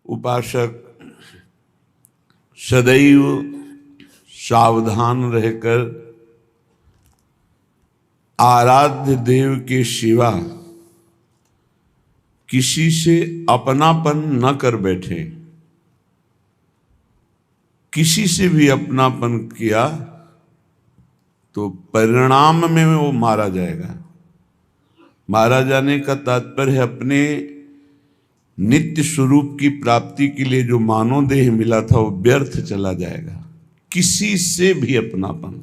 उपासक सदैव सावधान रहकर आराध्य देव के सिवा किसी से अपनापन न कर बैठे। किसी से भी अपनापन किया तो परिणाम में वो मारा जाएगा। मारा जाने का तात्पर्य है अपने नित्य स्वरूप की प्राप्ति के लिए जो मानव देह मिला था वो व्यर्थ चला जाएगा। किसी से भी अपनापन,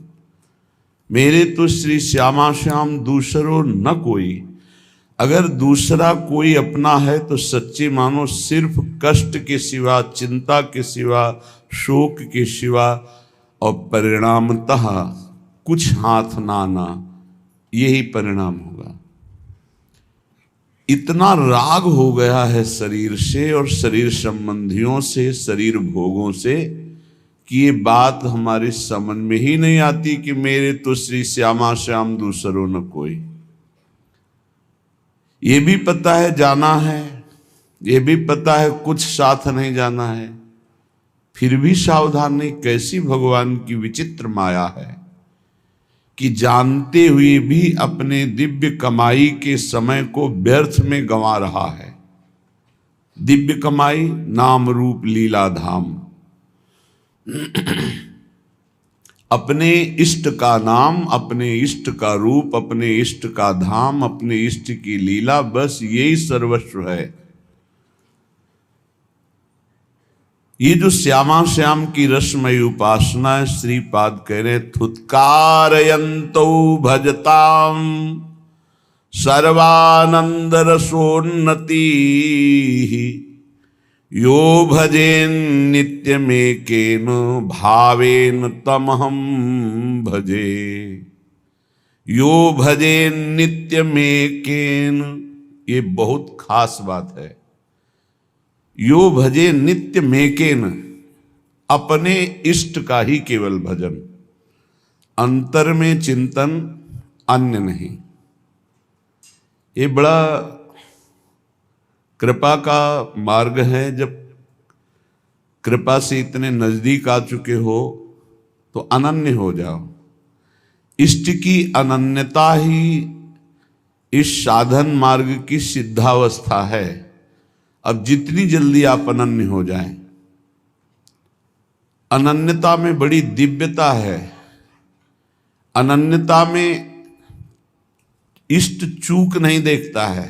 मेरे तो श्री श्यामा श्याम दूसरो न कोई। अगर दूसरा कोई अपना है तो सच्चे मानो सिर्फ कष्ट के सिवा, चिंता के सिवा, शोक के सिवा और परिणामतः कुछ हाथ ना आना, यही परिणाम होगा। इतना राग हो गया है शरीर से और शरीर संबंधियों से, शरीर भोगों से, कि ये बात हमारे समझ में ही नहीं आती कि मेरे तो श्री श्यामा श्याम दूसरो न कोई। ये भी पता है जाना है, ये भी पता है कुछ साथ नहीं जाना है, फिर भी सावधान नहीं। कैसी भगवान की विचित्र माया है कि जानते हुए भी अपने दिव्य कमाई के समय को व्यर्थ में गंवा रहा है। दिव्य कमाई, नाम रूप लीला धाम। अपने इष्ट का नाम, अपने इष्ट का रूप, अपने इष्ट का धाम, अपने इष्ट की लीला, बस यही सर्वस्व है। ये जो श्यामा श्याम की रसमयी उपासना है, श्रीपाद कह रहे थुत्कारयन्तो भजताम सर्वानंद रसोन्नति यो भजेन नित्यमेकेन भावेन तमहम भजे। यो भजेन नित्यमेकेन, ये बहुत खास बात है। यो भजे नित्य मेकेन, अपने इष्ट का ही केवल भजन, अंतर में चिंतन, अन्य नहीं। ये बड़ा कृपा का मार्ग है। जब कृपा से इतने नजदीक आ चुके हो तो अनन्य हो जाओ। इष्ट की अनन्यता ही इस साधन मार्ग की सिद्धावस्था है। अब जितनी जल्दी आप अनन्य हो जाएं, अनन्यता में बड़ी दिव्यता है। अनन्यता में इष्ट चूक नहीं देखता है।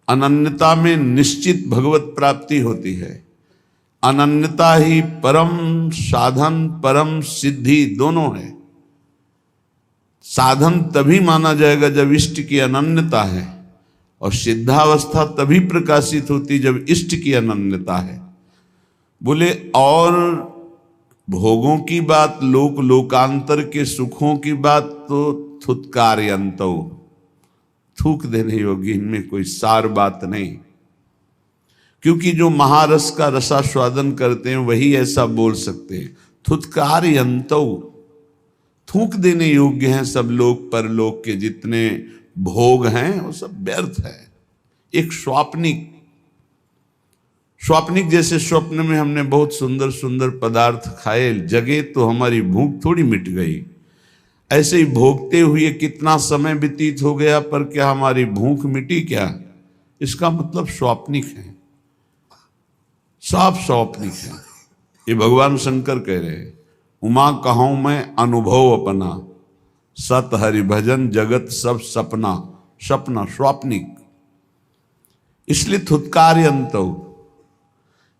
अनन्यता में निश्चित भगवत प्राप्ति होती है। अनन्यता ही परम साधन, परम सिद्धि दोनों है। साधन तभी माना जाएगा जब इष्ट की अनन्यता है, और सिद्धावस्था तभी प्रकाशित होती जब इष्ट की अनन्यता है। बोले और भोगों की बात, लोक लोकांतर के सुखों की बात तो थुत्कारयन्तो, थूक देने योग्य, इनमें कोई सार बात नहीं। क्योंकि जो महारस का रसास्वादन करते हैं वही ऐसा बोल सकते हैं। थुत्कारयन्तो, थूक देने योग्य हैं सब लोक परलोक के जितने भोग हैं, वो सब व्यर्थ है। एक स्वाप्निक जैसे स्वप्न में हमने बहुत सुंदर सुंदर पदार्थ खाए, जगे तो हमारी भूख थोड़ी मिट गई। ऐसे ही भोगते हुए कितना समय व्यतीत हो गया, पर क्या हमारी भूख मिटी क्या? इसका मतलब स्वाप्निक है, साफ स्वाप्निक है। ये भगवान शंकर कह रहे हैं, उमा कहूं मैं अनुभव अपना, सत हरि भजन जगत सब सपना। सपना स्वाप्निक। इसलिए थुत्कारयन्तो,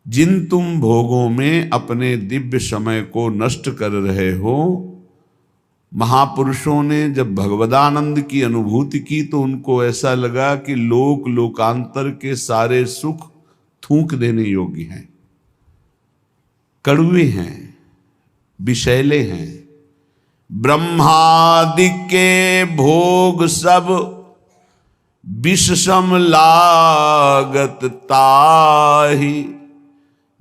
जिन तुम भोगों में अपने दिव्य समय को नष्ट कर रहे हो, महापुरुषों ने जब भगवदानंद की अनुभूति की तो उनको ऐसा लगा कि लोक लोकांतर के सारे सुख थूक देने योग्य हैं, कड़वे हैं, विषैले हैं। ब्रह्मादि के भोग सब विषम लागत ताहि,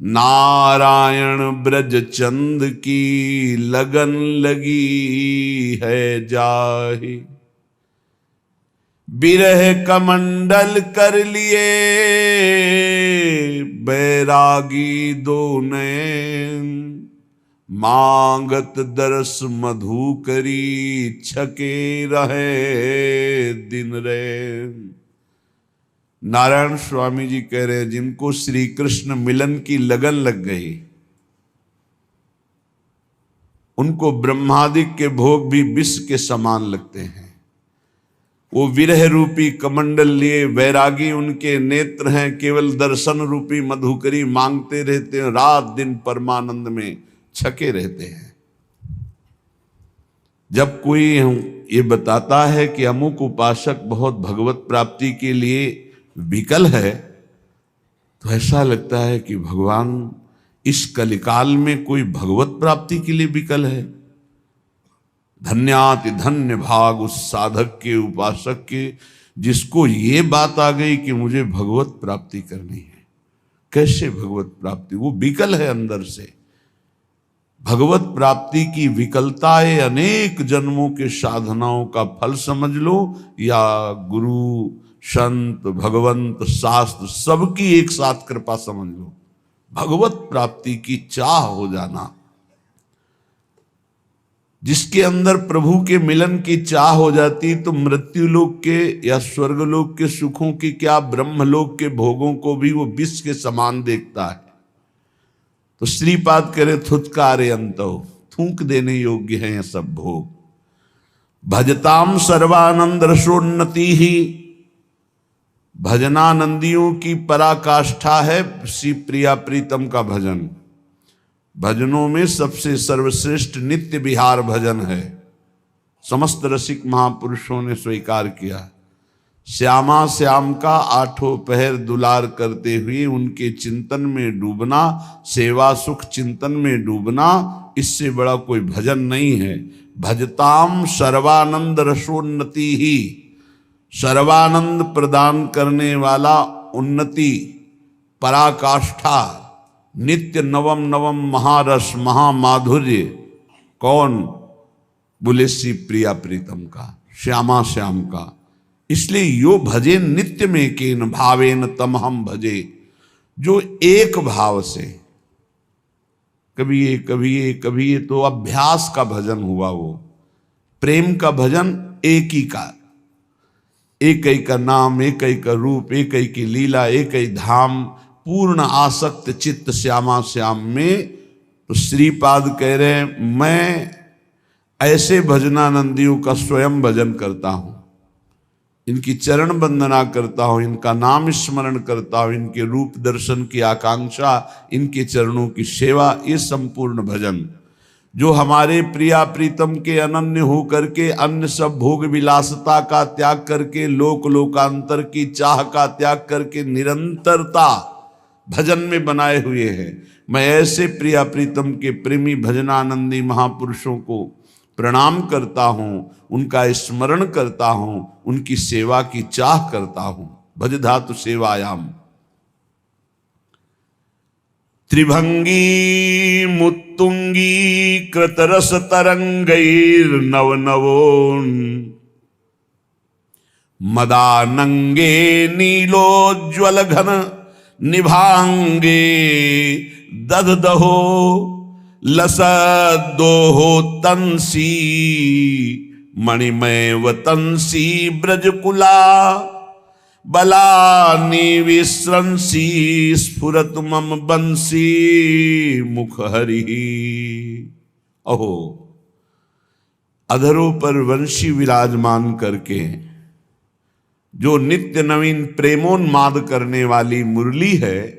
नारायण ब्रज चंद की लगन लगी है जाहि। बिरह कमंडल कर लिए बैरागी दो नैन, मांगत दरस मधु करी छके रहे दिन रैन। नारायण स्वामी जी कह रहे हैं जिनको श्री कृष्ण मिलन की लगन लग गई, उनको ब्रह्मादिक के भोग भी विष के समान लगते हैं। वो विरह रूपी कमंडल लिए वैरागी उनके नेत्र हैं, केवल दर्शन रूपी मधुकरी मांगते रहते हैं, रात दिन परमानंद में छके रहते हैं। जब कोई ये बताता है कि अमुक उपासक बहुत भगवत प्राप्ति के लिए विकल है, तो ऐसा लगता है कि भगवान इस कलिकाल में कोई भगवत प्राप्ति के लिए विकल है। धन्याति धन्य भाग उस साधक के, उपासक के, जिसको ये बात आ गई कि मुझे भगवत प्राप्ति करनी है। कैसे भगवत प्राप्ति? वो विकल है अंदर से। भगवत प्राप्ति की विकलता ये अनेक जन्मों के साधनाओं का फल समझ लो, या गुरु संत भगवंत शास्त्र सबकी एक साथ कृपा समझ लो। भगवत प्राप्ति की चाह हो जाना, जिसके अंदर प्रभु के मिलन की चाह हो जाती, तो मृत्यु लोक के या स्वर्गलोक के सुखों की क्या, ब्रह्मलोक के भोगों को भी वो विष के समान देखता है। तो श्रीपाद करे थुतकारे अंतो, थूक देने योग्य हैं ये सब भोग। भजताम सर्वानंद रसोन्नति ही, भजनानंदियों की पराकाष्ठा है श्री प्रिया प्रीतम का भजन। भजनों में सबसे सर्वश्रेष्ठ नित्य विहार भजन है। समस्त रसिक महापुरुषों ने स्वीकार किया। श्यामा श्याम का आठों पहर दुलार करते हुए उनके चिंतन में डूबना, सेवा सुख चिंतन में डूबना, इससे बड़ा कोई भजन नहीं है। भजताम सर्वानंद रसोन्नति ही, सर्वानंद प्रदान करने वाला उन्नति, पराकाष्ठा, नित्य नवम नवम महारस महामाधुर्य। कौन? बोले श्री प्रिया प्रीतम का, श्यामा श्याम का। इसलिए यो भजे नित्य में केन भावेन तम हम भजे, जो एक भाव से, कभी ये कभी ये कभी ये, तो अभ्यास का भजन हुआ। वो प्रेम का भजन एक ही का, एक ही का नाम, एक ही का रूप, एक ही की लीला, एक ही धाम, पूर्ण आसक्त चित्त श्यामा श्याम में। तो श्रीपाद कह रहे हैं मैं ऐसे भजनानंदियों का स्वयं भजन करता हूं, इनकी चरण वंदना करता हूं, इनका नाम स्मरण करता हूं, इनके रूप दर्शन की आकांक्षा, इनके चरणों की सेवा, ये संपूर्ण भजन जो हमारे प्रिया प्रीतम के अनन्य हो करके, अन्य सब भोग विलासता का त्याग करके, लोक लोकांतर की चाह का त्याग करके निरंतरता भजन में बनाए हुए हैं। मैं ऐसे प्रिया प्रीतम के प्रेमी भजनानंदी महापुरुषों को प्रणाम करता हूं, उनका स्मरण करता हूं, उनकी सेवा की चाह करता हूं। भज धातु सेवायाम। त्रिभंगी मुत्तुंगी कृतरस तरंगैर नव नवोन, मदानंगे नीलोज्वल घन निभांगे, दधदहो लसदोहो तंसी, मणिमय वतंसी ब्रजकुला, बलानी विश्रंसी, स्फुरत मम बंसी मुख हरि। अहो, अधरों पर वंशी विराजमान करके जो नित्य नवीन प्रेमोन्माद करने वाली मुरली है,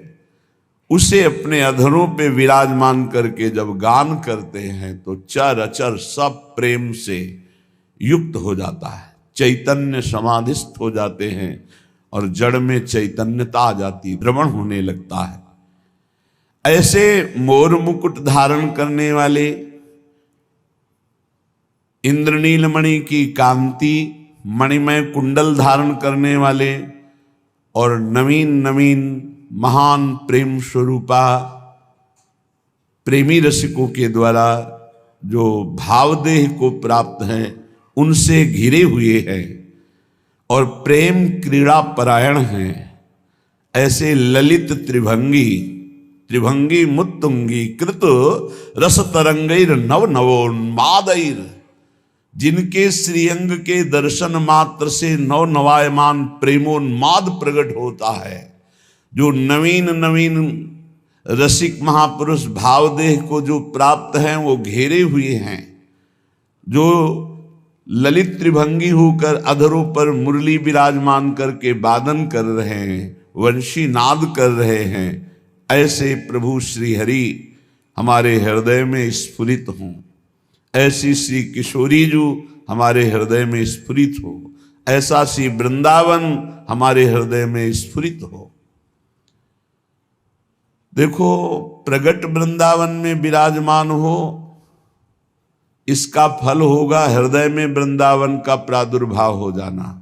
उसे अपने अधरों पे विराजमान करके जब गान करते हैं तो चर अचर सब प्रेम से युक्त हो जाता है, चैतन्य समाधिस्थ हो जाते हैं और जड़ में चैतन्यता आ जाती, द्रवण होने लगता है। ऐसे मोर मुकुट धारण करने वाले, इंद्रनील मणि की कांति, मणिमय कुंडल धारण करने वाले और नवीन नवीन महान प्रेम स्वरूपा प्रेमी रसिकों के द्वारा जो भावदेह को प्राप्त हैं, उनसे घिरे हुए हैं और प्रेम क्रीड़ा परायण हैं, ऐसे ललित त्रिभंगी मुत्तुंगी कृत रस तरंगैर नव नवोन्मादैर, जिनके श्रीअंग के दर्शन मात्र से नव नवायमान प्रेमोन्माद प्रकट होता है, जो नवीन नवीन रसिक महापुरुष भावदेह को जो प्राप्त हैं वो घेरे हुए हैं, जो ललित त्रिभंगी होकर अधरों पर मुरली विराजमान करके वादन कर रहे हैं, वंशी नाद कर रहे हैं, ऐसे प्रभु श्री हरि हमारे हृदय में स्फुरित हों, ऐसी श्री किशोरी जो हमारे हृदय में स्फुरित हो, ऐसा श्री वृंदावन हमारे हृदय में स्फुरित हो। देखो, प्रगट वृंदावन में विराजमान हो, इसका फल होगा हृदय में वृंदावन का प्रादुर्भाव हो जाना।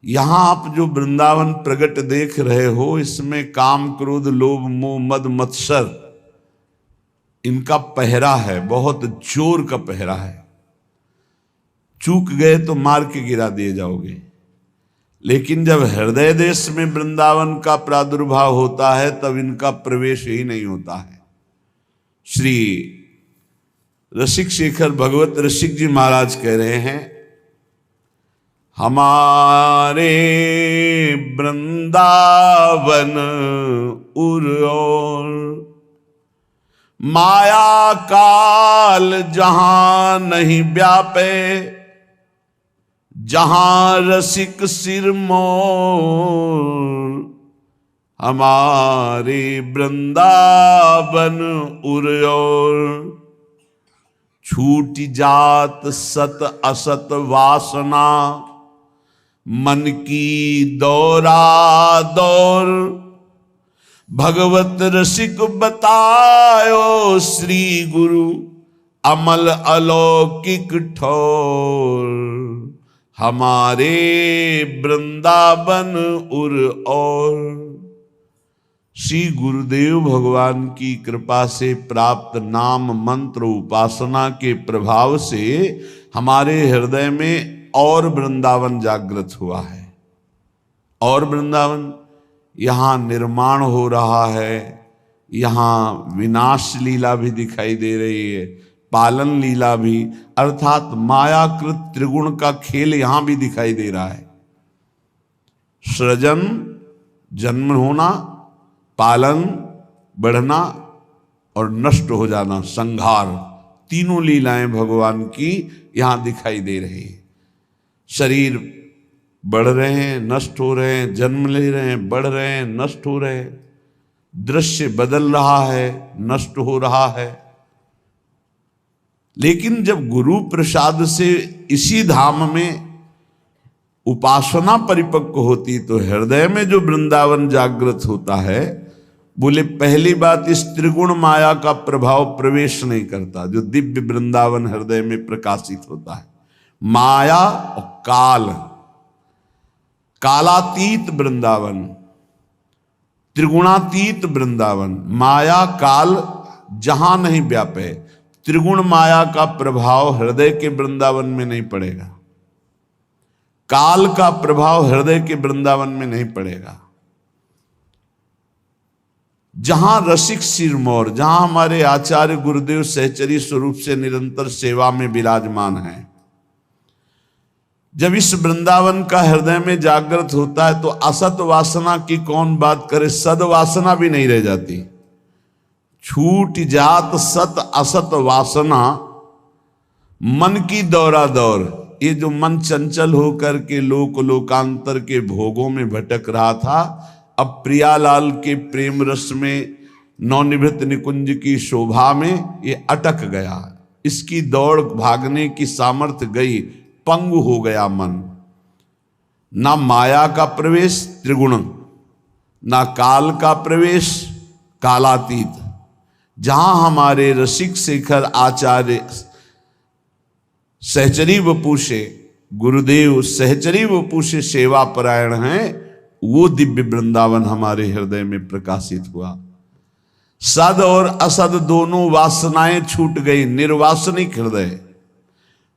यहां आप जो वृंदावन प्रगट देख रहे हो, इसमें काम क्रोध लोभ मोह मद मत्सर इनका पहरा है, बहुत जोर का पहरा है। चूक गए तो मार के गिरा दिए जाओगे। लेकिन जब हृदय देश में वृंदावन का प्रादुर्भाव होता है, तब इनका प्रवेश ही नहीं होता है। श्री रसिक शेखर भगवत रसिक जी महाराज कह रहे हैं, हमारे वृंदावन उर और माया काल जहां नहीं व्यापे, जहां रसिक सिर मोर, हमारे वृंदावन उर और छूट जात सत असत वासना, मन की दौरा दौर, भगवत रसिक बतायो श्री गुरु अमल अलौकिक ठोर, हमारे वृंदावन उर और। श्री गुरुदेव भगवान की कृपा से प्राप्त नाम मंत्र उपासना के प्रभाव से हमारे हृदय में और वृंदावन जागृत हुआ है। और वृंदावन यहाँ निर्माण हो रहा है, यहाँ विनाश लीला भी दिखाई दे रही है, पालन लीला भी, अर्थात मायाकृत त्रिगुण का खेल यहाँ भी दिखाई दे रहा है। सृजन, जन्म होना, पालन, बढ़ना और नष्ट हो जाना, संहार, तीनों लीलाएं भगवान की यहां दिखाई दे रही है। शरीर बढ़ रहे हैं, नष्ट हो रहे हैं, जन्म ले रहे हैं, बढ़ रहे हैं, नष्ट हो रहे हैं, दृश्य बदल रहा है, नष्ट हो रहा है। लेकिन जब गुरु प्रसाद से इसी धाम में उपासना परिपक्व होती तो हृदय में जो वृंदावन जागृत होता है, बोले पहली बात, इस त्रिगुण माया का प्रभाव प्रवेश नहीं करता, जो दिव्य वृंदावन हृदय में प्रकाशित होता है। माया और काल, कालातीत वृंदावन, त्रिगुणातीत वृंदावन, माया काल जहां नहीं व्यापे, त्रिगुण माया का प्रभाव हृदय के वृंदावन में नहीं पड़ेगा, काल का प्रभाव हृदय के वृंदावन में नहीं पड़ेगा। जहां रसिक सिरमौर, जहां हमारे आचार्य गुरुदेव सहचरी स्वरूप से निरंतर सेवा में विराजमान है, जब इस वृंदावन का हृदय में जागृत होता है तो असत वासना की कौन बात करे, सद वासना भी नहीं रह जाती। छूट जात सत असत वासना, मन की दौरा दौर, ये जो मन चंचल होकर के लोकांतर के भोगों में भटक रहा था, अब प्रियालाल के प्रेम रस में, नवनिभृत निकुंज की शोभा में ये अटक गया। इसकी दौड़ भागने की सामर्थ्य गई, पंगु हो गया मन। ना माया का प्रवेश त्रिगुण, ना काल का प्रवेश कालातीत। जहां हमारे रसिक शेखर आचार्य सहचरी वपु से, गुरुदेव सहचरी वपु से सेवा परायण हैं, वो दिव्य वृंदावन हमारे हृदय में प्रकाशित हुआ। सद और असद दोनों वासनाएं छूट गई, निर्वासनिक हृदय,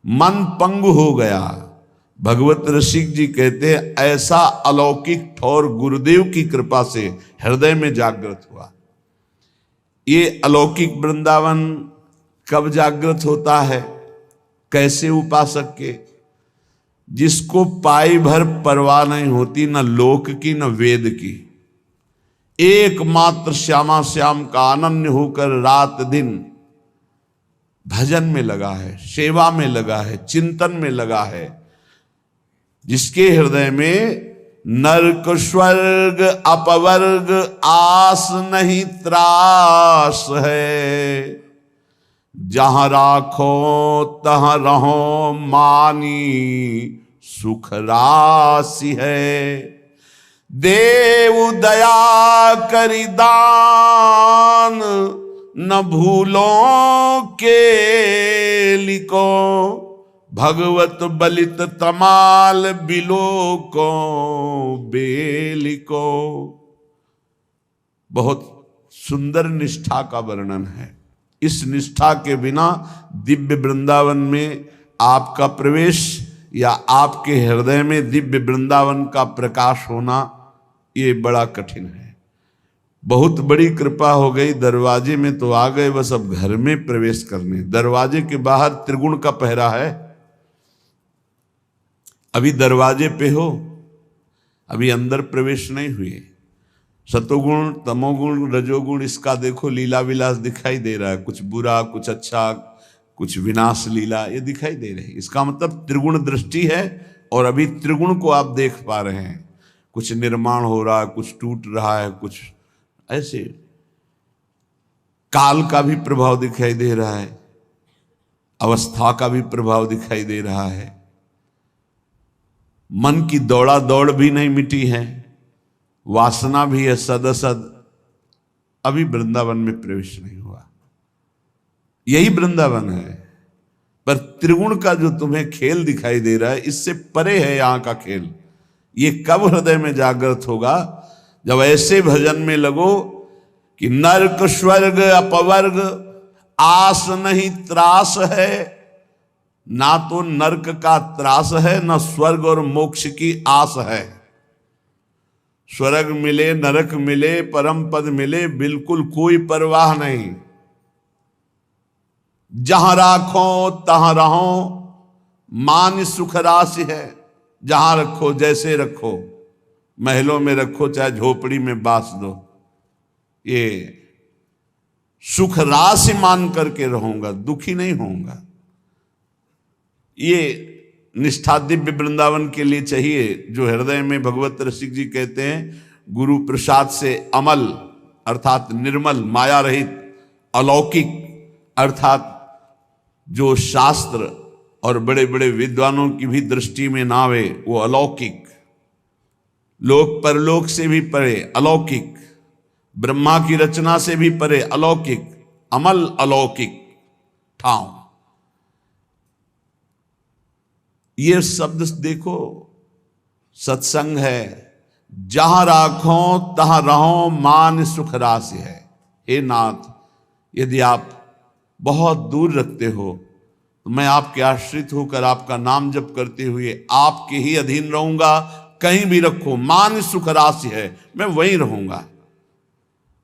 मन पंगु हो गया। भगवत रसिक जी कहते हैं ऐसा अलौकिक ठौर गुरुदेव की कृपा से हृदय में जागृत हुआ। ये अलौकिक वृंदावन कब जागृत होता है? कैसे? उपासक के, जिसको पाई भर परवाह नहीं होती, न लोक की न वेद की, एकमात्र श्यामा श्याम का अनन्य होकर रात दिन भजन में लगा है, सेवा में लगा है, चिंतन में लगा है, जिसके हृदय में नरक स्वर्ग अपवर्ग आस नहीं त्रास है, जहां राखो तहां रहो मानी सुख राशि है, देव दया करि दान न भूलो के लिको, भगवत बलित तमाल बिलो को बेलिको। बहुत सुंदर निष्ठा का वर्णन है। इस निष्ठा के बिना दिव्य वृंदावन में आपका प्रवेश या आपके हृदय में दिव्य वृंदावन का प्रकाश होना ये बड़ा कठिन है। बहुत बड़ी कृपा हो गई, दरवाजे में तो आ गए, बस अब घर में प्रवेश करने। दरवाजे के बाहर त्रिगुण का पहरा है, अभी दरवाजे पे हो, अभी अंदर प्रवेश नहीं हुए। सतोगुण तमोगुण रजोगुण, इसका देखो लीला विलास दिखाई दे रहा है, कुछ बुरा कुछ अच्छा, कुछ विनाश लीला ये दिखाई दे रही है। इसका मतलब त्रिगुण दृष्टि है और अभी त्रिगुण को आप देख पा रहे हैं। कुछ निर्माण हो रहा है, कुछ टूट रहा है, कुछ ऐसे काल का भी प्रभाव दिखाई दे रहा है, अवस्था का भी प्रभाव दिखाई दे रहा है। मन की दौड़ा दौड़ भी नहीं मिटी है, वासना भी है सदसद, अभी वृंदावन में प्रवेश नहीं हुआ। यही वृंदावन है, पर त्रिगुण का जो तुम्हें खेल दिखाई दे रहा है इससे परे है यहां का खेल। ये कब हृदय में जागृत होगा? जब ऐसे भजन में लगो कि नरक स्वर्ग अपवर्ग आस नहीं त्रास है, ना तो नरक का त्रास है ना स्वर्ग और मोक्ष की आस है। स्वर्ग मिले नरक मिले परम पद मिले, बिल्कुल कोई परवाह नहीं। जहां राखो तहां रहो मान सुख राशि है, जहां रखो जैसे रखो, महलों में रखो चाहे झोपड़ी में बास दो, ये सुख राशि मान करके रहूंगा, दुखी नहीं होऊंगा। ये निष्ठा दिव्य वृंदावन के लिए चाहिए, जो हृदय में भगवत रसिक जी कहते हैं गुरु प्रसाद से अमल अर्थात निर्मल माया रहित, अलौकिक अर्थात जो शास्त्र और बड़े बड़े विद्वानों की भी दृष्टि में ना आवे वो अलौकिक, लोक परलोक से भी परे अलौकिक, ब्रह्मा की रचना से भी परे अलौकिक, अमल अलौकिक ठाव। ये शब्द देखो, सत्संग है, जहां राखो तहां रहो मान सुख राशि है। हे नाथ, यदि आप बहुत दूर रखते हो तो मैं आपके आश्रित होकर आपका नाम जप करते हुए आपके ही अधीन रहूंगा। कहीं भी रखो, मान सुख राशि है, मैं वहीं रहूंगा।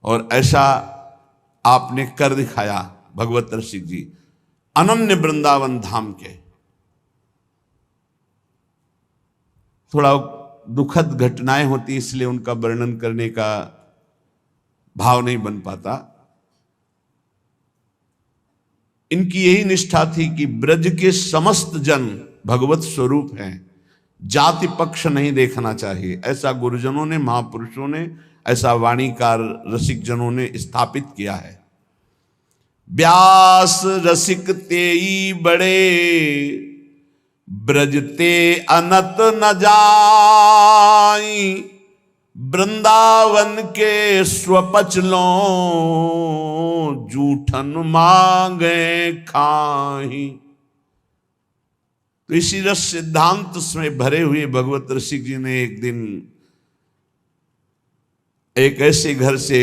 और ऐसा आपने कर दिखाया भगवत रसिक जी, अनन्य वृंदावन धाम के। थोड़ा दुखद घटनाएं होती इसलिए उनका वर्णन करने का भाव नहीं बन पाता। इनकी यही निष्ठा थी कि ब्रज के समस्त जन भगवत स्वरूप हैं, जाति पक्ष नहीं देखना चाहिए। ऐसा गुरुजनों ने, महापुरुषों ने, ऐसा वाणीकार रसिक जनों ने स्थापित किया है। व्यास रसिक तेई बड़े ब्रजते अनत न जाई, वृंदावन के स्वपचलों जूठन मांगे खाही। तो इसी रस सिद्धांत में भरे हुए भगवत रसिक जी ने एक दिन एक ऐसे घर से,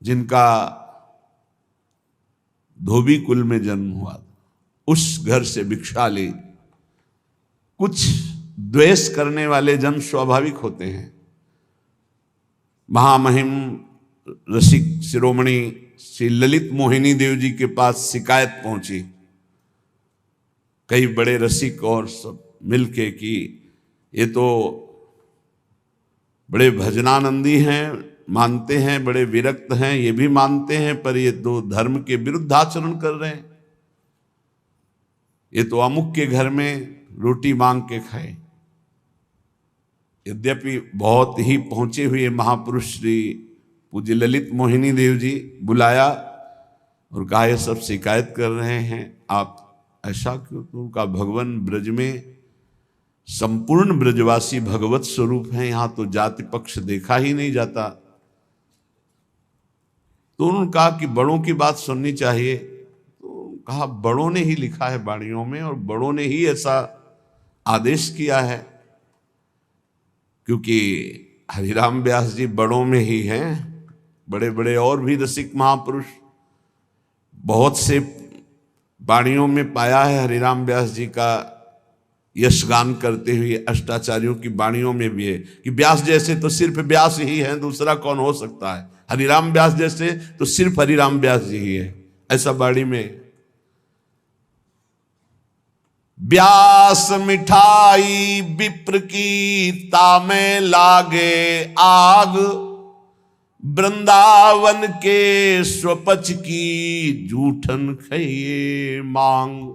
जिनका धोबी कुल में जन्म हुआ, उस घर से भिक्षा ली कुछ द्वेष करने वाले जन स्वाभाविक होते हैं। महामहिम रसिक शिरोमणि श्री ललित मोहिनी देव जी के पास शिकायत पहुंची, कई बड़े रसिक और सब मिलके कि ये तो बड़े भजनानंदी हैं, मानते हैं, बड़े विरक्त हैं, ये भी मानते हैं, पर ये तो धर्म के विरुद्ध आचरण कर रहे हैं। ये तो अमुक के घर में रोटी मांग के खाए। यद्यपि बहुत ही पहुंचे हुए महापुरुष श्री पूज्य ललित मोहिनी देव जी बुलाया और कहा ये सब शिकायत कर रहे हैं, आप ऐसा क्यों? तो का भगवान ब्रज में संपूर्ण ब्रजवासी भगवत स्वरूप हैं, यहां तो जाति पक्ष देखा ही नहीं जाता। तो उन्होंने कहा कि बड़ों की बात सुननी चाहिए। तो कहा बड़ों ने ही लिखा है वाणियों में और बड़ों ने ही ऐसा आदेश किया है, क्योंकि हरिराम व्यास जी बड़ों में ही हैं। बड़े बड़े और भी रसिक महापुरुष बहुत से वाणियों में पाया है हरिराम व्यास जी का यशगान करते हुए। अष्टाचार्यों की वाणियों में भी है कि व्यास जैसे तो सिर्फ व्यास ही है, दूसरा कौन हो सकता है। हरिराम व्यास जैसे तो सिर्फ हरिराम व्यास जी ही है, ऐसा वाणी में। व्यास मिठाई विप्र की तामे लागे आग, वृंदावन के स्वपच की जूठन खइए मांग।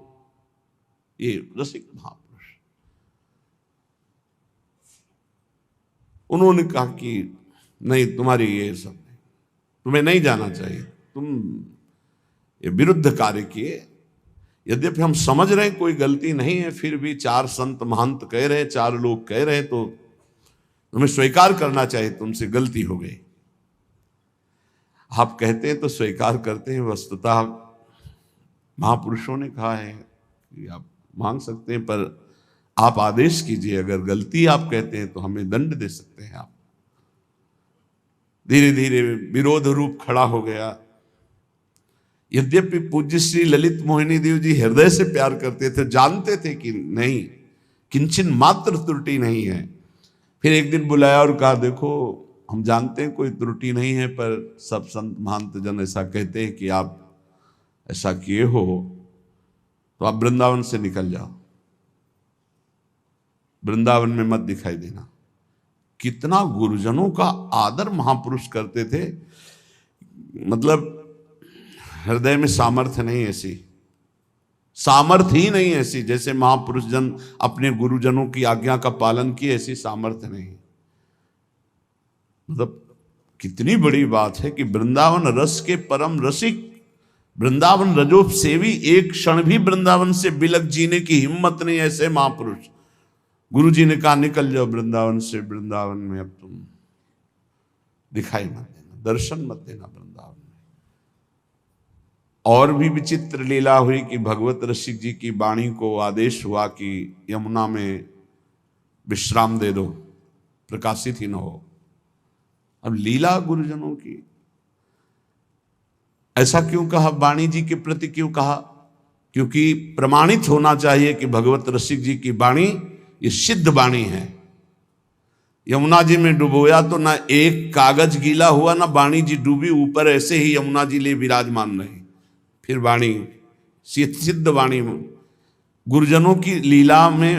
ये रसिक महापुरुष उन्होंने कहा कि नहीं, तुम्हारी ये सब नहीं, तुम्हें नहीं जाना चाहिए, तुम ये विरुद्ध कार्य किए। यद्यपि हम समझ रहे हैं कोई गलती नहीं है, फिर भी चार संत महंत कह रहे हैं, चार लोग कह रहे हैं, तो तुम्हें स्वीकार करना चाहिए तुमसे गलती हो गई। आप कहते हैं तो स्वीकार करते हैं, वस्तुतः महापुरुषों ने कहा है कि आप मांग सकते हैं, पर आप आदेश कीजिए, अगर गलती आप कहते हैं तो हमें दंड दे सकते हैं आप। धीरे धीरे विरोध रूप खड़ा हो गया। यद्यपि पूज्य श्री ललित मोहिनी देव जी हृदय से प्यार करते थे, जानते थे कि नहीं, किंचन मात्र त्रुटि नहीं है। फिर एक दिन बुलाया और कहा देखो, हम जानते हैं कोई त्रुटि नहीं है, पर सब संत महंत जन ऐसा कहते हैं कि आप ऐसा किए हो, तो आप वृंदावन से निकल जाओ, वृंदावन में मत दिखाई देना। कितना गुरुजनों का आदर महापुरुष करते थे, मतलब हृदय में सामर्थ्य नहीं ऐसी, सामर्थ्य ही नहीं ऐसी, जैसे महापुरुष जन अपने गुरुजनों की आज्ञा का पालन किए, ऐसी सामर्थ्य नहीं। मतलब कितनी बड़ी बात है कि वृंदावन रस के परम रसिक, वृंदावन रजोप सेवी, एक क्षण भी वृंदावन से बिलक जीने की हिम्मत नहीं, ऐसे महापुरुष। गुरु जी ने कहा निकल जाओ वृंदावन से, वृंदावन में अब तुम दिखाई मत देना, दर्शन मत देना वृंदावन में। और भी विचित्र लीला हुई कि भगवत रसिक जी की वाणी को आदेश हुआ कि यमुना में विश्राम दे दो, प्रकाशित ही न हो। अब लीला गुरुजनों की, ऐसा क्यों कहा, वाणी जी के प्रति क्यों कहा? क्योंकि प्रमाणित होना चाहिए कि भगवत रसिक जी की वाणी ये सिद्ध वाणी है। यमुना जी में डुबोया तो ना एक कागज गीला हुआ, ना वाणी जी डूबी, ऊपर ऐसे ही यमुना जी ले विराजमान रही। फिर वाणी सिद्ध वाणी, गुरुजनों की लीला में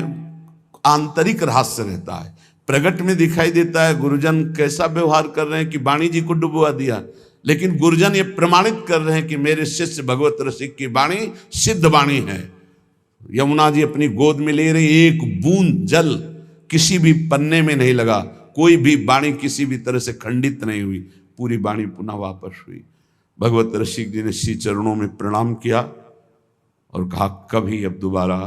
आंतरिक रहस्य रहता है, प्रगट में दिखाई देता है गुरुजन कैसा व्यवहार कर रहे हैं कि वाणी जी को डुबवा दिया, लेकिन गुरुजन ये प्रमाणित कर रहे हैं कि मेरे शिष्य भगवत रसिक की वाणी सिद्ध वाणी है। यमुना जी अपनी गोद में ले रही, एक बूंद जल किसी भी पन्ने में नहीं लगा, कोई भी वाणी किसी भी तरह से खंडित नहीं हुई, पूरी वाणी पुनः वापस हुई। भगवत रसिक जी ने श्री चरणों में प्रणाम किया और कहा कभी अब दोबारा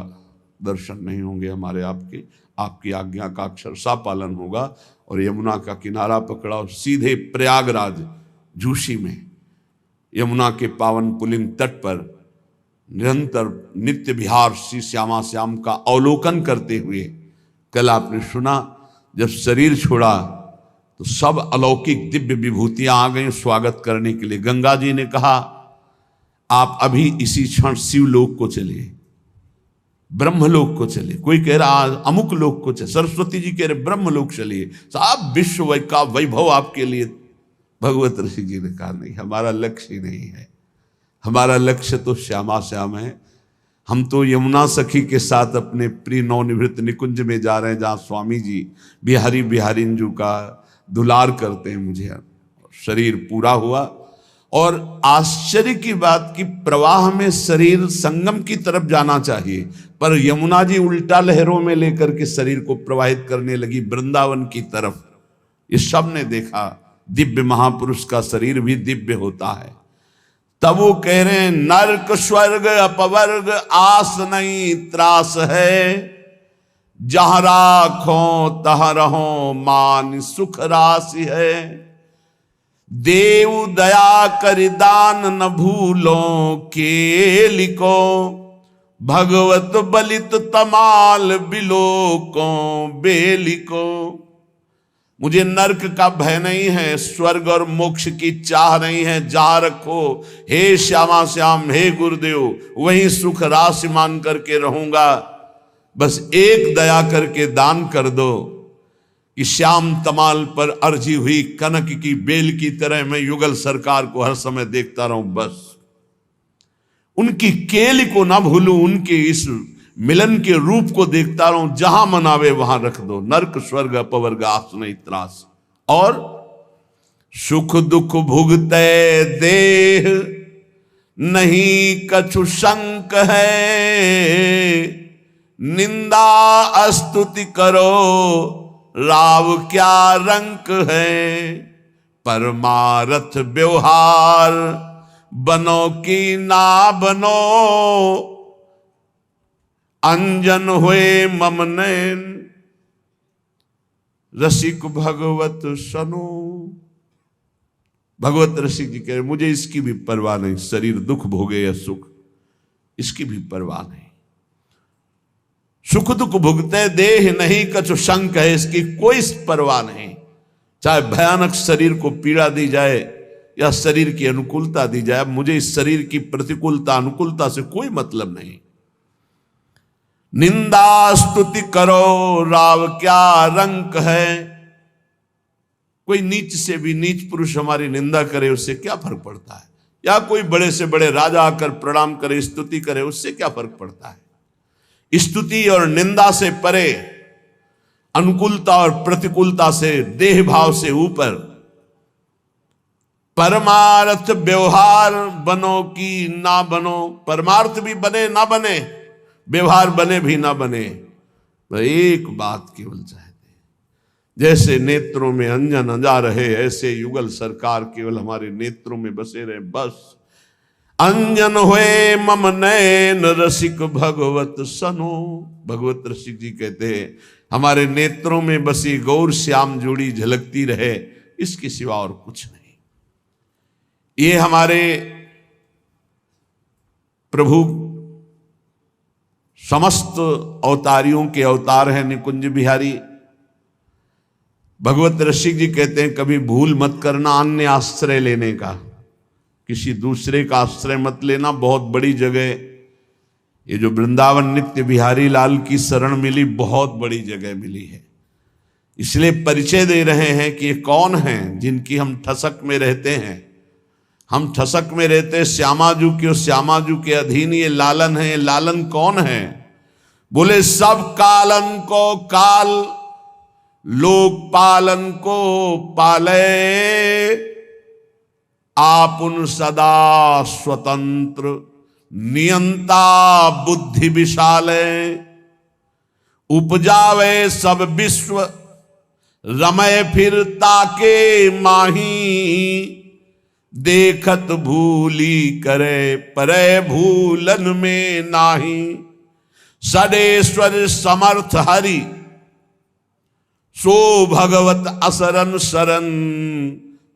दर्शन नहीं होंगे हमारे आपके, आपकी आज्ञा का अक्षरशः पालन होगा। और यमुना का किनारा पकड़ा और सीधे प्रयागराज झूसी में यमुना के पावन पुलिन तट पर निरंतर नित्य विहार श्री श्यामा श्याम का अवलोकन करते हुए, कल आपने सुना जब शरीर छोड़ा तो सब अलौकिक दिव्य विभूतियां आ गई स्वागत करने के लिए। गंगा जी ने कहा आप अभी इसी क्षण शिवलोक को चलिए, ब्रह्मलोक को चलिए, कोई कह रहा अमुक लोक को चलिए, सरस्वती जी कह रहे ब्रह्मलोक चलिए, साहब विश्व का वैभव आपके लिए। भगवत ऋषि जी ने कहा नहीं, हमारा लक्ष्य ही नहीं है, हमारा लक्ष्य तो श्यामा श्याम है। हम तो यमुना सखी के साथ अपने प्रिय नवनिवृत्त निकुंज में जा रहे हैं, जहाँ स्वामी जी बिहारी बिहारिंजू का दुलार करते हैं। मुझे शरीर पूरा हुआ और आश्चर्य की बात कि प्रवाह में शरीर संगम की तरफ जाना चाहिए, पर यमुना जी उल्टा लहरों में लेकर के शरीर को प्रवाहित करने लगी वृंदावन की तरफ। इस सब ने देखा दिव्य महापुरुष का शरीर भी दिव्य होता है। तब वो कह रहे हैं नरक स्वर्ग अपवर्ग आस नहीं त्रास है, जहां राखो तह रहो मान सुख राशि है। देव दया कर दान न भूलो के लिखो, भगवत बलित तमाल बिलोको बेलिको। मुझे नरक का भय नहीं है, स्वर्ग और मोक्ष की चाह नहीं है, जा रखो हे श्यामा श्याम, हे गुरुदेव, वही सुख राशि मान करके रहूंगा। बस एक दया करके दान कर दो कि श्याम तमाल पर अर्जी हुई कनक की बेल की तरह मैं युगल सरकार को हर समय देखता रहूं, बस उनकी केल को ना भूलूं, उनके इस मिलन के रूप को देखता रहूं, जहां मनावे वहां रख दो। नरक स्वर्ग अपवर्ग आस नहीं त्रास। और सुख दुख भुगते देह नहीं कछु शंक है, निंदा स्तुति करो राव क्या रंक है। परमारथ व्यवहार बनो कि ना बनो, अंजन हुए मम नैन रसिक भगवत सनो। भगवत रसिक जी कह रहे मुझे इसकी भी परवाह नहीं, शरीर दुख भोगे या सुख, इसकी भी परवाह नहीं। सुख दुख भुगते देह नहीं कछु शंक है, इसकी कोई परवाह नहीं। चाहे भयानक शरीर को पीड़ा दी जाए या शरीर की अनुकूलता दी जाए, मुझे इस शरीर की प्रतिकूलता अनुकूलता से कोई मतलब नहीं। निंदा स्तुति करो राव क्या रंक है। कोई नीच से भी नीच पुरुष हमारी निंदा करे, उससे क्या फर्क पड़ता है, या कोई बड़े से बड़े राजा आकर प्रणाम करे स्तुति करे, उससे क्या फर्क पड़ता है। स्तुति और निंदा से परे, अनुकूलता और प्रतिकूलता से, देह भाव से ऊपर, परमार्थ व्यवहार बनो कि ना बनो। परमार्थ भी बने ना बने, व्यवहार बने भी ना बने, तो एक बात केवल चाहते हैं, जैसे नेत्रों में अंजन अंजा रहे ऐसे युगल सरकार केवल हमारे नेत्रों में बसे रहे, बस। अंजन हुए मम नैन रसिक भगवत सनो। भगवत रसिक जी कहते हैं हमारे नेत्रों में बसी गौर श्याम जोड़ी झलकती रहे, इसके सिवा और कुछ नहीं। ये हमारे प्रभु समस्त अवतारियों के अवतार हैं निकुंज बिहारी। भगवत रसिक जी कहते हैं कभी भूल मत करना अन्य आश्रय लेने का, किसी दूसरे का आश्रय मत लेना। बहुत बड़ी जगह ये जो वृंदावन नित्य बिहारी लाल की शरण मिली, बहुत बड़ी जगह मिली है। इसलिए परिचय दे रहे हैं कि ये कौन हैं जिनकी हम ठसक में रहते हैं। हम ठसक में रहते श्यामाजू के, श्यामाजू के अधीन ये लालन है। लालन कौन है? बोले सब कालन को काल, लोक पालन को पाले, आपुन सदा स्वतंत्र, नियंता बुद्धि विशाले। उपजावे सब विश्व, रमय फिर ताके माही, देखत भूली करे परे भूलन में नाही। सडेश्वर समर्थ हरि, सो भगवत असरन शरण,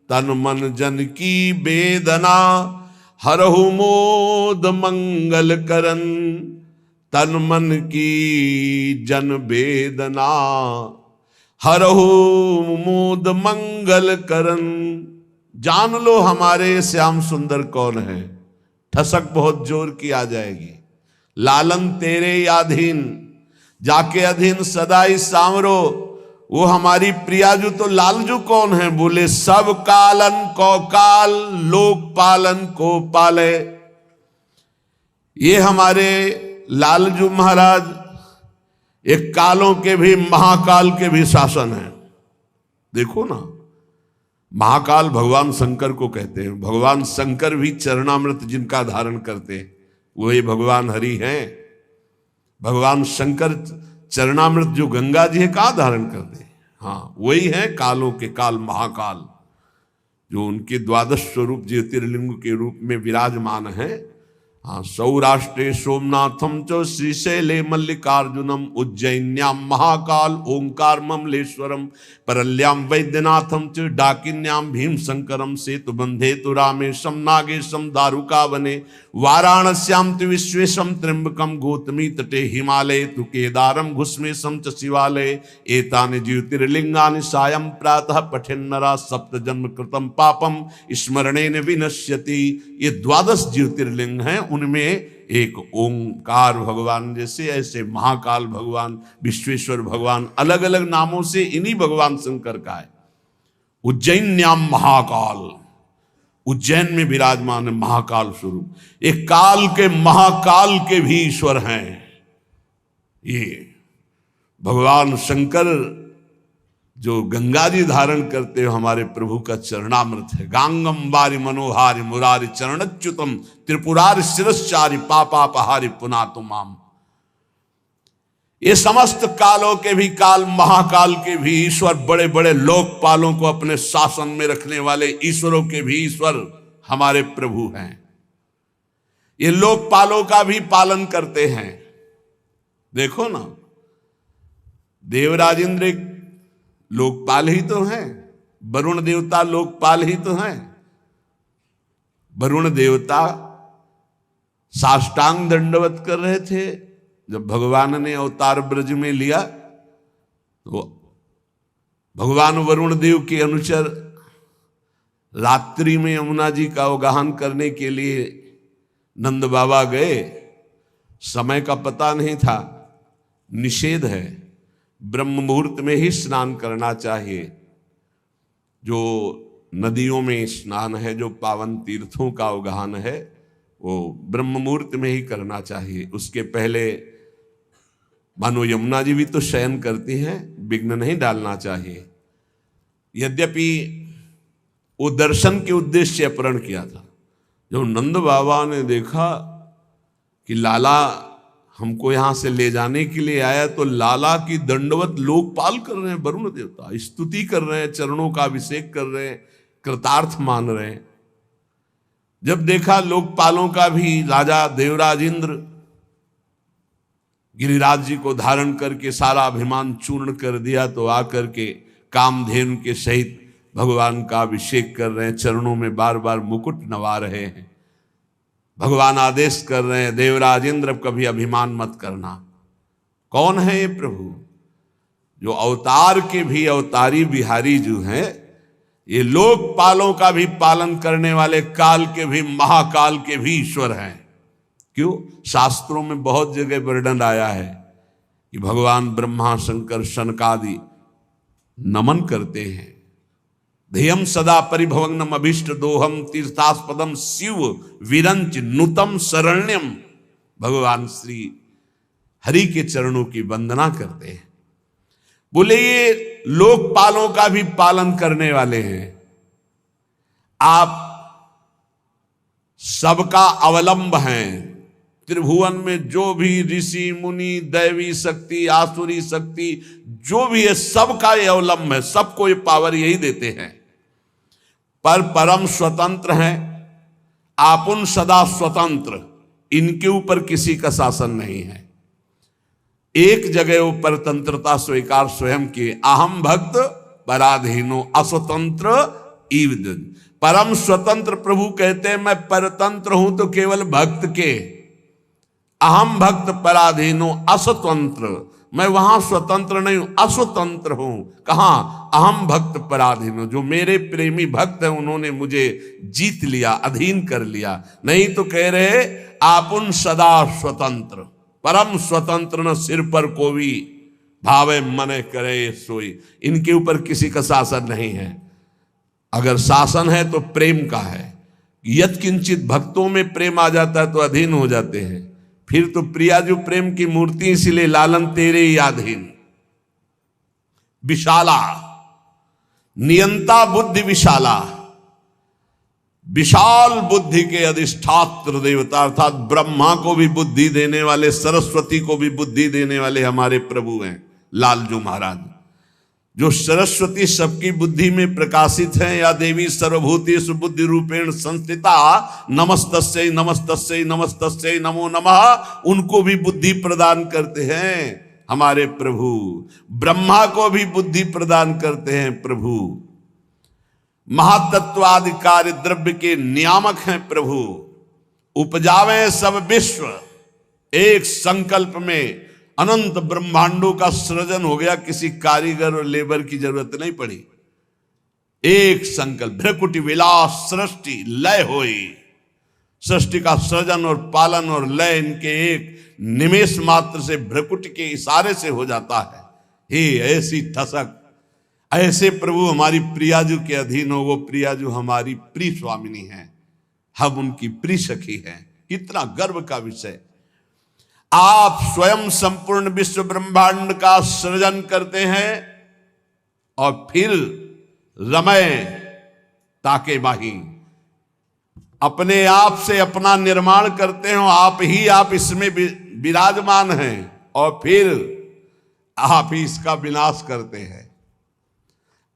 तन मन जन की वेदना, हरहु मोद मंगल करन। तन मन की जन वेदना, हरहु मोद मंगल करन। जान लो हमारे श्याम सुंदर कौन है। ठसक बहुत जोर की आ जाएगी, लालन तेरे अधीन, जाके अधीन सदाई सांवरो। वो हमारी प्रियाजू तो लालजू कौन है? बोले सब कालन को काल, लोक पालन को पाले। ये हमारे लालजू महाराज एक कालों के भी महाकाल के भी शासन है। देखो ना, महाकाल भगवान शंकर को कहते हैं। भगवान शंकर भी चरणामृत जिनका धारण करते हैं वही भगवान हरि हैं। भगवान शंकर चरणामृत जो गंगा जी है कहाँ धारण करते हैं? हाँ, वही है कालों के काल महाकाल, जो उनके द्वादश स्वरूप ज्योतिर्लिंग के रूप में विराजमान है। हाँ, सौराष्ट्रे सोमनाथम च श्रीशैले मल्लिकार्जुनम, उज्जैन्याम महाकाल ओंकार ममलेश्वरम, परल्याम वैद्यनाथम च डाकिन्याम भीम शंकरम, सेतु बंधे तु रामेशम नागेशम दारुकावने, वाराणस्याम तु विश्वेशम त्र्यंबकम, गौतमी तटे हिमालय तु केदारम, घुस्मेशम च शिवालय, एतानि ज्योतिर्लिंगानि सायं प्रातः पठेन्नरा, सप्त जन्म कृतम पापम स्मरणेन विनश्यति। ये द्वादश ज्योतिर्लिंग हैं, उनमें एक ओंकार भगवान जैसे, ऐसे महाकाल भगवान, विश्वेश्वर भगवान, अलग अलग नामों से इन्हीं भगवान शंकर का है। उज्जैन्याम महाकाल, उज्जैन में विराजमान है महाकाल स्वरूप। एक काल के महाकाल के भी ईश्वर हैं ये भगवान शंकर। जो गंगा जी धारण करते हो हमारे प्रभु का चरणामृत है। गांगम बारी मनोहारि मुरारी चरणच्युतम, त्रिपुरारि शिरश्चारि पापापहारि पुनातुमाम। ये समस्त कालों के भी काल, महाकाल के भी ईश्वर, बड़े बड़े लोकपालों को अपने शासन में रखने वाले ईश्वरों के भी ईश्वर हमारे प्रभु हैं। ये लोकपालों का भी पालन करते हैं। देखो ना, देवराज इंद्र लोकपाल ही तो हैं, वरुण देवता लोकपाल ही तो हैं। वरुण देवता साष्टांग दंडवत कर रहे थे जब भगवान ने अवतार ब्रज में लिया। तो भगवान वरुण देव के अनुचर रात्रि में यमुना जी का अवगाहन करने के लिए नंद बाबा गए। समय का पता नहीं था, निषेध है, ब्रह्म मुहूर्त में ही स्नान करना चाहिए। जो नदियों में स्नान है, जो पावन तीर्थों का अवगाहन है, वो ब्रह्म मुहूर्त में ही करना चाहिए। उसके पहले मानो यमुना जी भी तो शयन करती हैं, विघ्न नहीं डालना चाहिए। यद्यपि वो दर्शन के उद्देश्य से अपहरण किया था। जब नंद बाबा ने देखा कि लाला हमको यहां से ले जाने के लिए आया, तो लाला की दंडवत लोकपाल कर रहे हैं, वरुण देवता स्तुति कर रहे हैं, चरणों का अभिषेक कर रहे हैं, कृतार्थ मान रहे हैं। जब देखा लोकपालों का भी राजा देवराज इंद्र गिरिराज जी को धारण करके सारा अभिमान चूर्ण कर दिया, तो आकर के कामधेनु के सहित भगवान का अभिषेक कर रहे हैं, चरणों में बार बार मुकुट नवा रहे हैं। भगवान आदेश कर रहे हैं, देवराज इंद्र कभी अभिमान मत करना। कौन है ये प्रभु? जो अवतार के भी अवतारी बिहारी जो हैं, ये लोकपालों का भी पालन करने वाले, काल के भी महाकाल के भी ईश्वर हैं। क्यों? शास्त्रों में बहुत जगह वर्णन आया है कि भगवान ब्रह्मा शंकर शनकादि नमन करते हैं। ध्येयम सदा परिभवग्नम अभिष्ट दोहम, तीर्थास्पदम शिव विरंच नुतम शरण्यम। भगवान श्री हरि के चरणों की वंदना करते हैं। बोले ये लोकपालों का भी पालन करने वाले हैं। आप सबका अवलंब हैं। त्रिभुवन में जो भी ऋषि मुनि, दैवी शक्ति, आसुरी शक्ति, जो भी है, सबका ये अवलंब है, सबको ये पावर यही देते हैं। पर परम स्वतंत्र हैं, आपुन सदा स्वतंत्र। इनके ऊपर किसी का शासन नहीं है। एक जगह वो परतंत्रता स्वीकार स्वयं किए, अहम भक्त पराधीनो अस्वतंत्र ईवदन। परम स्वतंत्र प्रभु कहते हैं मैं परतंत्र हूं तो केवल भक्त के, अहम भक्त पराधीनो अस्वतंत्र, मैं वहां स्वतंत्र नहीं हूं, अस्वतंत्र हूं। कहां? अहम भक्त पराधीन हूं। जो मेरे प्रेमी भक्त हैं उन्होंने मुझे जीत लिया, अधीन कर लिया। नहीं तो कह रहे आपुन सदा स्वतंत्र, परम स्वतंत्र न सिर पर कोई, भावे मने करे सोई। इनके ऊपर किसी का शासन नहीं है। अगर शासन है तो प्रेम का है। यत्किंचित भक्तों में प्रेम आ जाता है तो अधीन हो जाते हैं। फिर तो प्रिया जो प्रेम की मूर्ति, इसलिए लालन तेरे ही अधीन। विशाला, नियंता बुद्धि विशाला, विशाल बुद्धि के अधिष्ठात्र देवता अर्थात ब्रह्मा को भी बुद्धि देने वाले, सरस्वती को भी बुद्धि देने वाले हमारे प्रभु हैं लालजू महाराज। जो सरस्वती सबकी बुद्धि में प्रकाशित है, या देवी सर्वभूतेषु बुद्धि रूपेण संस्थिता नमस्तस्यै नमस्तस्यै नमस्तस्यै नमो नमः, उनको भी बुद्धि प्रदान करते हैं हमारे प्रभु। ब्रह्मा को भी बुद्धि प्रदान करते हैं प्रभु। महातत्वादि कार्य द्रव्य के नियामक हैं प्रभु। उपजावे सब विश्व, एक संकल्प में अनंत ब्रह्मांडों का सृजन हो गया। किसी कारीगर और लेबर की जरूरत नहीं पड़ी। एक संकल्प, भ्रकुटी विलास सृष्टि लय हुई। सृष्टि का सृजन और पालन और लय इनके एक निमेष मात्र से, भ्रकुटी के इशारे से हो जाता है। हे ऐसी ठसक, ऐसे प्रभु हमारी प्रियाजू के अधीन हो। वो प्रियाजू हमारी प्रिय स्वामिनी है, हम उनकी प्रिय सखी हैं। कितना गर्व का विषय। आप स्वयं संपूर्ण विश्व ब्रह्मांड का सृजन करते हैं और फिर रमय ताके बाही, अपने आप से अपना निर्माण करते हो। आप इसमें विराजमान हैं और फिर आप ही इसका विनाश करते हैं।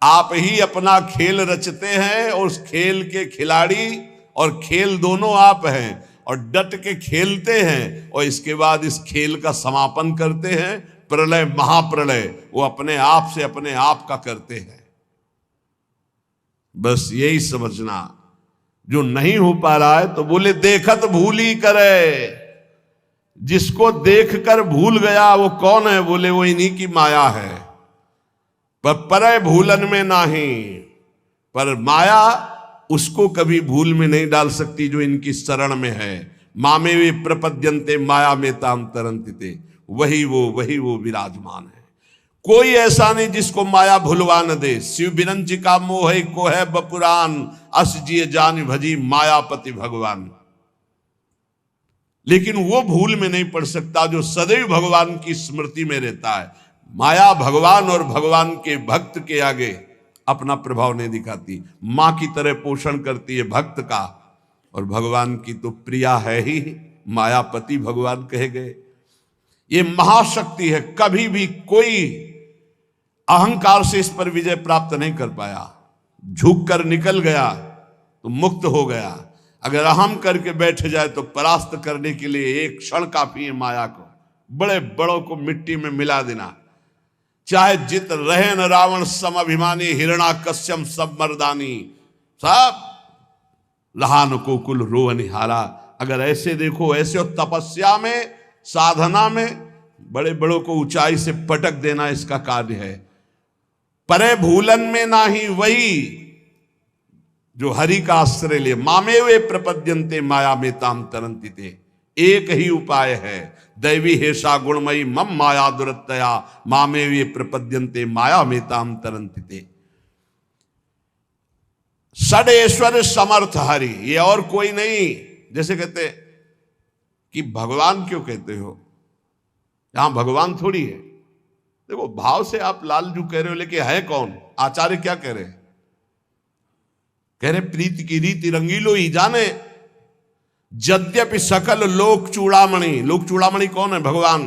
आप ही अपना खेल रचते हैं और उस खेल के खिलाड़ी और खेल दोनों आप हैं, और डट के खेलते हैं और इसके बाद इस खेल का समापन करते हैं। प्रलय, महाप्रलय वो अपने आप से अपने आप का करते हैं। बस यही समझना। जो नहीं हो पा रहा है तो बोले देखत भूली करे। जिसको देखकर भूल गया वो कौन है? बोले वो इन्हीं की माया है। पर परय भूलन में नहीं, पर माया उसको कभी भूल में नहीं डाल सकती जो इनकी शरण में है। मामे वे प्रपद्यन्ते माया में ताम तरंतिते, वही वो विराजमान है। कोई ऐसा नहीं जिसको माया भुलवा न दे। शिव बिरंची का मोह को है बपुरान, अस जिय जान भजी मायापति भगवान। लेकिन वो भूल में नहीं पड़ सकता जो सदैव भगवान की स्मृति में रहता है। माया भगवान और भगवान के भक्त के आगे अपना प्रभाव नहीं दिखाती। मां की तरह पोषण करती है भक्त का, और भगवान की तो प्रिया है ही, मायापति भगवान कहे गए। ये महाशक्ति है। कभी भी कोई अहंकार से इस पर विजय प्राप्त नहीं कर पाया। झुक कर निकल गया तो मुक्त हो गया। अगर अहम करके बैठ जाए तो परास्त करने के लिए एक क्षण काफी है माया को। बड़े बड़ों को मिट्टी में मिला देना। चाहे जित रहे न रावण सम अभिमानी, हिरणा कश्यम सब मर्दानी, सब लहान को कुल रो निहारा। अगर ऐसे देखो, ऐसे और तपस्या में, साधना में बड़े बड़ों को ऊंचाई से पटक देना इसका कार्य है। परे भूलन में नाही, वही जो हरि का आश्रय ले। मामे वे प्रपद्यन्ते माया में ताम तरंतिते। एक ही उपाय है, दैवी हेषा गुणमयी मम माया दुरत्तया मामे वे प्रपद्यन्ते माया में ताम तरंतिते। षडेश्वर समर्थ हरि, ये और कोई नहीं। जैसे कहते कि भगवान क्यों कहते हो, यहां भगवान थोड़ी है। देखो भाव से आप लालजू कह रहे हो, लेकिन है कौन? आचार्य क्या कह रहे हैं? कह रहे प्रीति की रीति रंगीलो ही जाने, यद्यपि सकल लोक चूड़ामणि। लोक चूड़ामणि कौन है? भगवान।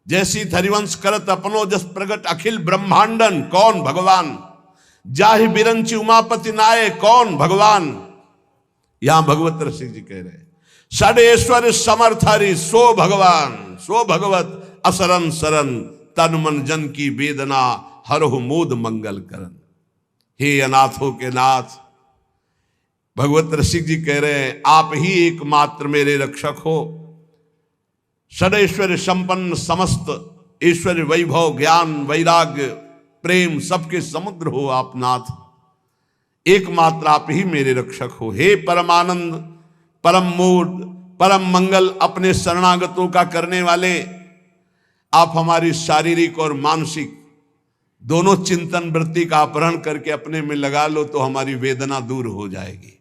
जैसी हरिवंश करत अपनो जस प्रगट अखिल ब्रह्मांडन, कौन? भगवान। जाहि बिरंची उमापति नाये, कौन? भगवान। यहां भगवत रसिक जी कह रहे षडेश्वर समर्थ हरि, सो भगवान, सो भगवत असरन सरन, तन मन जन की वेदना हरहु मोद मंगल करन। हे अनाथों के नाथ, भगवत रसिक जी कह रहे हैं आप ही एकमात्र मेरे रक्षक हो। षडेश्वर संपन्न समस्त ऐश्वर्य, वैभव, ज्ञान, वैराग्य, प्रेम सबके समुद्र हो आप नाथ, एकमात्र आप ही मेरे रक्षक हो। हे परमानंद, परम मोद, परम मंगल, अपने शरणागतों का करने वाले, आप हमारी शारीरिक और मानसिक दोनों चिंतन वृत्ति का अपहरण करके अपने में लगा लो तो हमारी वेदना दूर हो जाएगी।